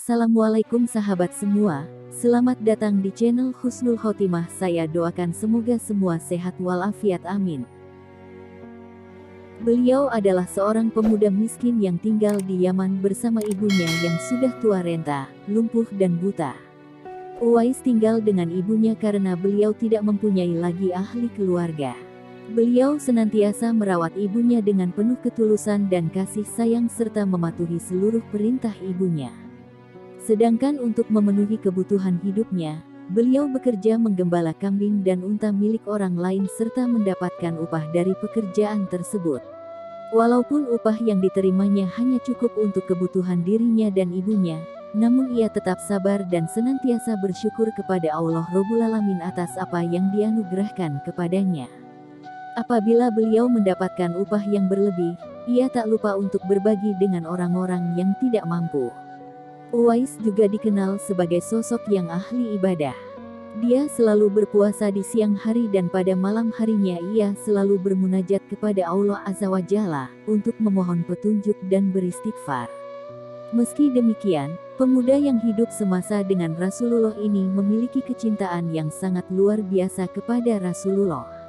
Assalamualaikum sahabat semua, selamat datang di channel Husnul Khotimah. Saya doakan semoga semua sehat walafiat, amin. Beliau adalah seorang pemuda miskin yang tinggal di Yaman bersama ibunya yang sudah tua renta, lumpuh dan buta. Uwais tinggal dengan ibunya karena beliau tidak mempunyai lagi ahli keluarga. Beliau senantiasa merawat ibunya dengan penuh ketulusan dan kasih sayang serta mematuhi seluruh perintah ibunya. Sedangkan untuk memenuhi kebutuhan hidupnya, beliau bekerja menggembala kambing dan unta milik orang lain serta mendapatkan upah dari pekerjaan tersebut. Walaupun upah yang diterimanya hanya cukup untuk kebutuhan dirinya dan ibunya, namun ia tetap sabar dan senantiasa bersyukur kepada Allah Rabbul Alamin atas apa yang dianugerahkan kepadanya. Apabila beliau mendapatkan upah yang berlebih, ia tak lupa untuk berbagi dengan orang-orang yang tidak mampu. Uwais juga dikenal sebagai sosok yang ahli ibadah. Dia selalu berpuasa di siang hari dan pada malam harinya ia selalu bermunajat kepada Allah Azza wa Jalla untuk memohon petunjuk dan beristighfar. Meski demikian, pemuda yang hidup semasa dengan Rasulullah ini memiliki kecintaan yang sangat luar biasa kepada Rasulullah.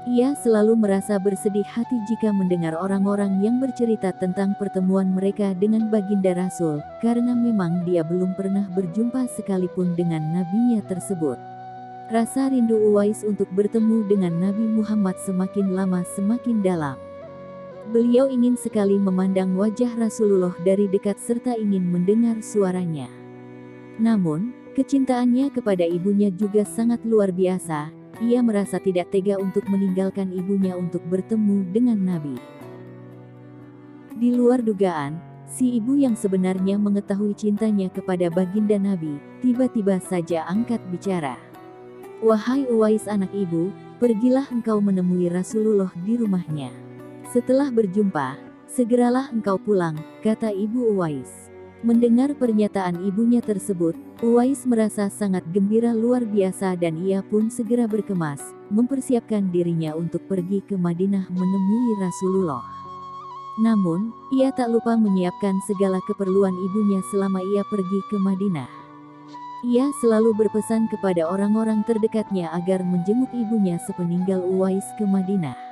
Ia selalu merasa bersedih hati jika mendengar orang-orang yang bercerita tentang pertemuan mereka dengan baginda Rasul, karena memang dia belum pernah berjumpa sekalipun dengan nabinya tersebut. Rasa rindu Uwais untuk bertemu dengan Nabi Muhammad semakin lama semakin dalam. Beliau ingin sekali memandang wajah Rasulullah dari dekat serta ingin mendengar suaranya. Namun, kecintaannya kepada ibunya juga sangat luar biasa. Ia merasa tidak tega untuk meninggalkan ibunya untuk bertemu dengan Nabi. Di luar dugaan, si ibu yang sebenarnya mengetahui cintanya kepada baginda Nabi, tiba-tiba saja angkat bicara. "Wahai Uwais anak ibu, pergilah engkau menemui Rasulullah di rumahnya. Setelah berjumpa, segeralah engkau pulang," kata ibu Uwais. Mendengar pernyataan ibunya tersebut, Uwais merasa sangat gembira luar biasa dan ia pun segera berkemas, mempersiapkan dirinya untuk pergi ke Madinah menemui Rasulullah. Namun, ia tak lupa menyiapkan segala keperluan ibunya selama ia pergi ke Madinah. Ia selalu berpesan kepada orang-orang terdekatnya agar menjenguk ibunya sepeninggal Uwais ke Madinah.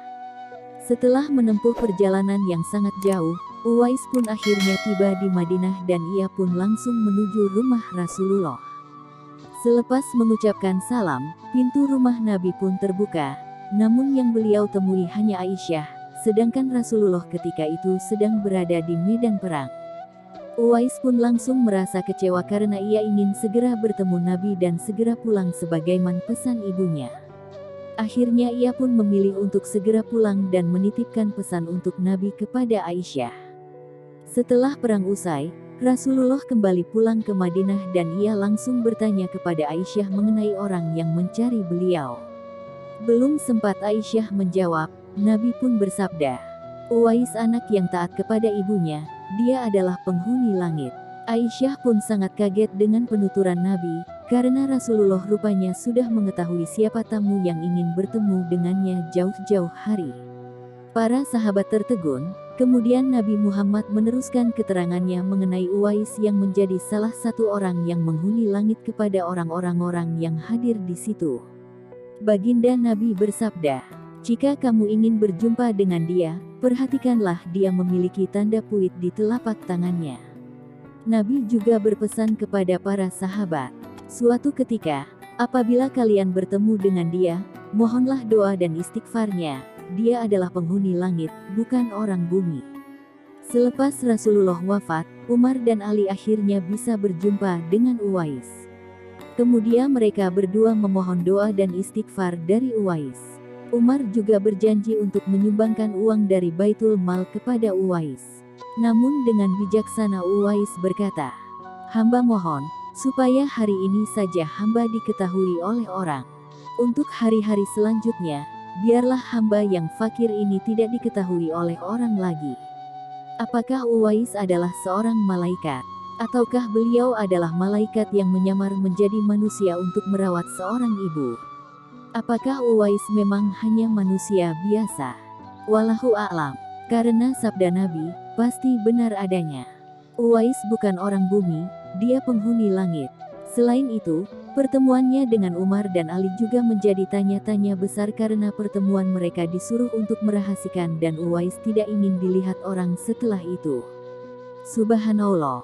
Setelah menempuh perjalanan yang sangat jauh, Uwais pun akhirnya tiba di Madinah dan ia pun langsung menuju rumah Rasulullah. Selepas mengucapkan salam, pintu rumah Nabi pun terbuka, namun yang beliau temui hanya Aisyah, sedangkan Rasulullah ketika itu sedang berada di medan perang. Uwais pun langsung merasa kecewa karena ia ingin segera bertemu Nabi dan segera pulang sebagaimana pesan ibunya. Akhirnya ia pun memilih untuk segera pulang dan menitipkan pesan untuk Nabi kepada Aisyah. Setelah perang usai, Rasulullah kembali pulang ke Madinah dan ia langsung bertanya kepada Aisyah mengenai orang yang mencari beliau. Belum sempat Aisyah menjawab, Nabi pun bersabda, "Uwais anak yang taat kepada ibunya, dia adalah penghuni langit." Aisyah pun sangat kaget dengan penuturan Nabi, karena Rasulullah rupanya sudah mengetahui siapa tamu yang ingin bertemu dengannya jauh-jauh hari. Para sahabat tertegun, kemudian Nabi Muhammad meneruskan keterangannya mengenai Uwais yang menjadi salah satu orang yang menghuni langit kepada orang-orang yang hadir di situ. Baginda Nabi bersabda, "Jika kamu ingin berjumpa dengan dia, perhatikanlah dia memiliki tanda puit di telapak tangannya." Nabi juga berpesan kepada para sahabat, "Suatu ketika, apabila kalian bertemu dengan dia, mohonlah doa dan istighfarnya. Dia adalah penghuni langit, bukan orang bumi." Selepas Rasulullah wafat, Umar dan Ali akhirnya bisa berjumpa dengan Uwais. Kemudian mereka berdua memohon doa dan istighfar dari Uwais. Umar juga berjanji untuk menyumbangkan uang dari Baitul Mal kepada Uwais. Namun dengan bijaksana Uwais berkata, "Hamba mohon, supaya hari ini saja hamba diketahui oleh orang. Untuk hari-hari selanjutnya, biarlah hamba yang fakir ini tidak diketahui oleh orang lagi." Apakah Uwais adalah seorang malaikat? Ataukah beliau adalah malaikat yang menyamar menjadi manusia untuk merawat seorang ibu? Apakah Uwais memang hanya manusia biasa? Wallahu a'lam. Karena sabda Nabi, pasti benar adanya. Uwais bukan orang bumi, dia penghuni langit. Selain itu, pertemuannya dengan Umar dan Ali juga menjadi tanya-tanya besar karena pertemuan mereka disuruh untuk merahasiakan dan Uwais tidak ingin dilihat orang setelah itu. Subhanallah.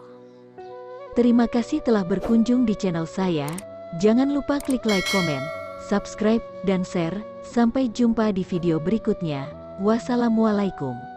Terima kasih telah berkunjung di channel saya. Jangan lupa klik like, komen, subscribe, dan share. Sampai jumpa di video berikutnya. Wassalamualaikum.